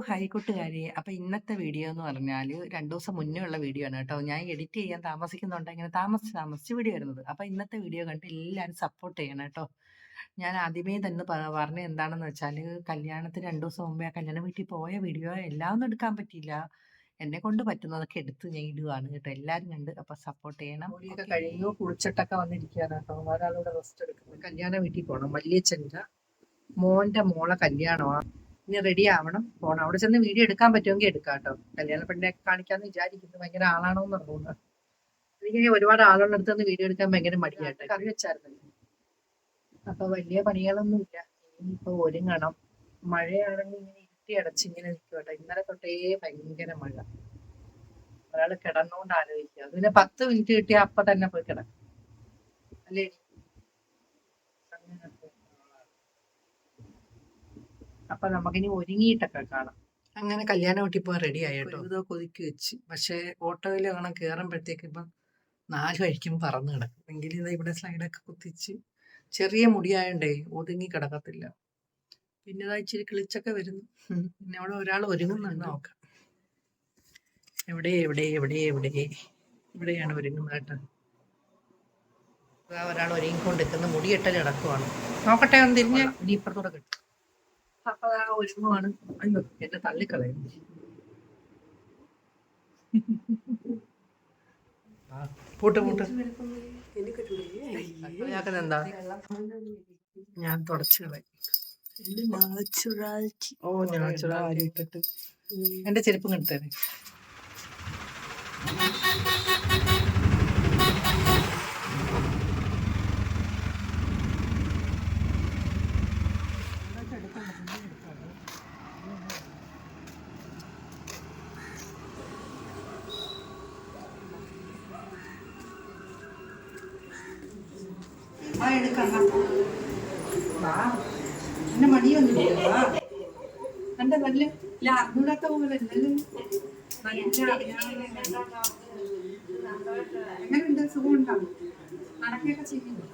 Hi കൂട്ടുകാരെ. അപ്പൊ ഇന്നത്തെ വീഡിയോ എന്ന് പറഞ്ഞാല് 2 ദിവസം മുന്നേ ഉള്ള വീഡിയോ ആണ് കേട്ടോ. ഞാൻ എഡിറ്റ് ചെയ്യാൻ താമസിക്കുന്നുണ്ട്. ഇങ്ങനെ താമസിച്ച് വീഡിയോ വരുന്നത്. അപ്പൊ ഇന്നത്തെ വീഡിയോ കണ്ട് എല്ലാവരും സപ്പോർട്ട് ചെയ്യണം കേട്ടോ. ഞാൻ ആദ്യമേ തന്നെ പറഞ്ഞ എന്താണെന്ന് വെച്ചാല് കല്യാണത്തിന് 2 ദിവസം മുമ്പേ ആ കല്യാണ വീട്ടിൽ പോയ വീഡിയോ എല്ലാം ഒന്നും എടുക്കാൻ പറ്റിയില്ല. എന്നെ കൊണ്ട് പറ്റുന്നതൊക്കെ എടുത്ത് ഞാൻ ഇടുവാണ് കേട്ടോ. എല്ലാവരും കണ്ട് അപ്പൊ സപ്പോർട്ട് ചെയ്യണം. ജോലിയൊക്കെ കഴിഞ്ഞു കുളിച്ചിട്ടൊക്കെ വന്നിരിക്കുകയാണ് കേട്ടോ. ഒരാളോട് റെസ്റ്റ് എടുക്കുന്നത്. കല്യാണ വീട്ടിൽ പോകണം. വല്യച്ഛൻ്റെ മോന്റെ മോളെ കല്യാണമാണ്. ഇനി റെഡി ആവണം, പോണം. അവിടെ ചെന്ന് വീഡിയോ എടുക്കാൻ പറ്റുമെങ്കിൽ എടുക്കാം കേട്ടോ. കല്യാണ പെണ്ണെ കാണിക്കാന്ന് വിചാരിക്കുന്നു. ഭയങ്കര ആളാണോന്ന് തോന്നുന്നു. എനിക്ക് ഒരുപാട് ആളുകളുടെ അടുത്ത് നിന്ന് വീഡിയോ എടുക്കാൻ ഭയങ്കര മടിയായിട്ട്. കറി വെച്ചായിരുന്നു. അപ്പൊ വലിയ പണികളൊന്നുമില്ല. ഇനിയിപ്പോ ഒരുങ്ങണം. മഴയാണെങ്കിൽ ഇങ്ങനെ ഇരുട്ടി അടച്ച് ഇങ്ങനെ നിൽക്കും കേട്ടോ. ഇന്നലെ തൊട്ടേ ഭയങ്കര മഴ. ഒരാൾ കിടന്നുകൊണ്ട് ആലോചിക്കുക. പിന്നെ 10 മിനിറ്റ് കിട്ടിയാൽ അപ്പൊ തന്നെ പോയി കിടക്കും അല്ലേ? അപ്പൊ നമുക്കിനി ഒരുങ്ങിയിട്ടൊക്കെ കാണാം. അങ്ങനെ കല്യാണ വീട്ടിൽ പോകാൻ റെഡി ആയിട്ടോ. ഇതോ കൊതുക്കി വെച്ച്. പക്ഷേ ഓട്ടോയിൽ വേണം കയറുമ്പോഴത്തേക്ക് ഇപ്പം 4 വഴിക്കും പറന്ന് കിടക്കും. എങ്കിലും ഇതാ ഇവിടെ സ്ലൈഡൊക്കെ കുത്തിച്ച്. ചെറിയ മുടിയായോണ്ടേ ഒതുങ്ങി കിടക്കത്തില്ല. പിന്നെ ഇതാ ഇച്ചിരി കിളിച്ചൊക്കെ വരുന്നു. പിന്നെ അവിടെ ഒരാൾ ഒരുങ്ങുന്നുണ്ട്. നോക്കാം. എവിടെ എവിടെ എവിടെ എവിടെ ഇവിടെയാണ് ഒരുങ്ങുന്നത് കേട്ടോ. ഒരാൾ ഒരുങ്ങിക്കൊണ്ടിരിക്കുന്ന മുടിയിട്ടൽ കിടക്കുവാണ്. നോക്കട്ടെ ഒന്ന് തിരിഞ്ഞ് ഇനി ഇപ്പുറത്തൂടെ കിട്ടും. അപ്പൊ ആ ഒരുങ്ങുവാണ്. അയ്യോ എന്നെ തള്ളിക്കളയും. പൂട്ട് എന്താ ഞാൻ തുടച്ചു കളയും. ഓ നാച്ചുറാലിറ്റി ഇട്ടിട്ട് എന്റെ ചെരുപ്പ് കിട്ടേനെ. എന്റെ മടിയൊന്നുമില്ല. എന്റെ നല്ല അറിഞ്ഞൂടാത്ത പോലെ എങ്ങനെയുണ്ട്? സുഖമുണ്ടാവും. നടക്കുകയൊക്കെ ചെയ്യുന്നു.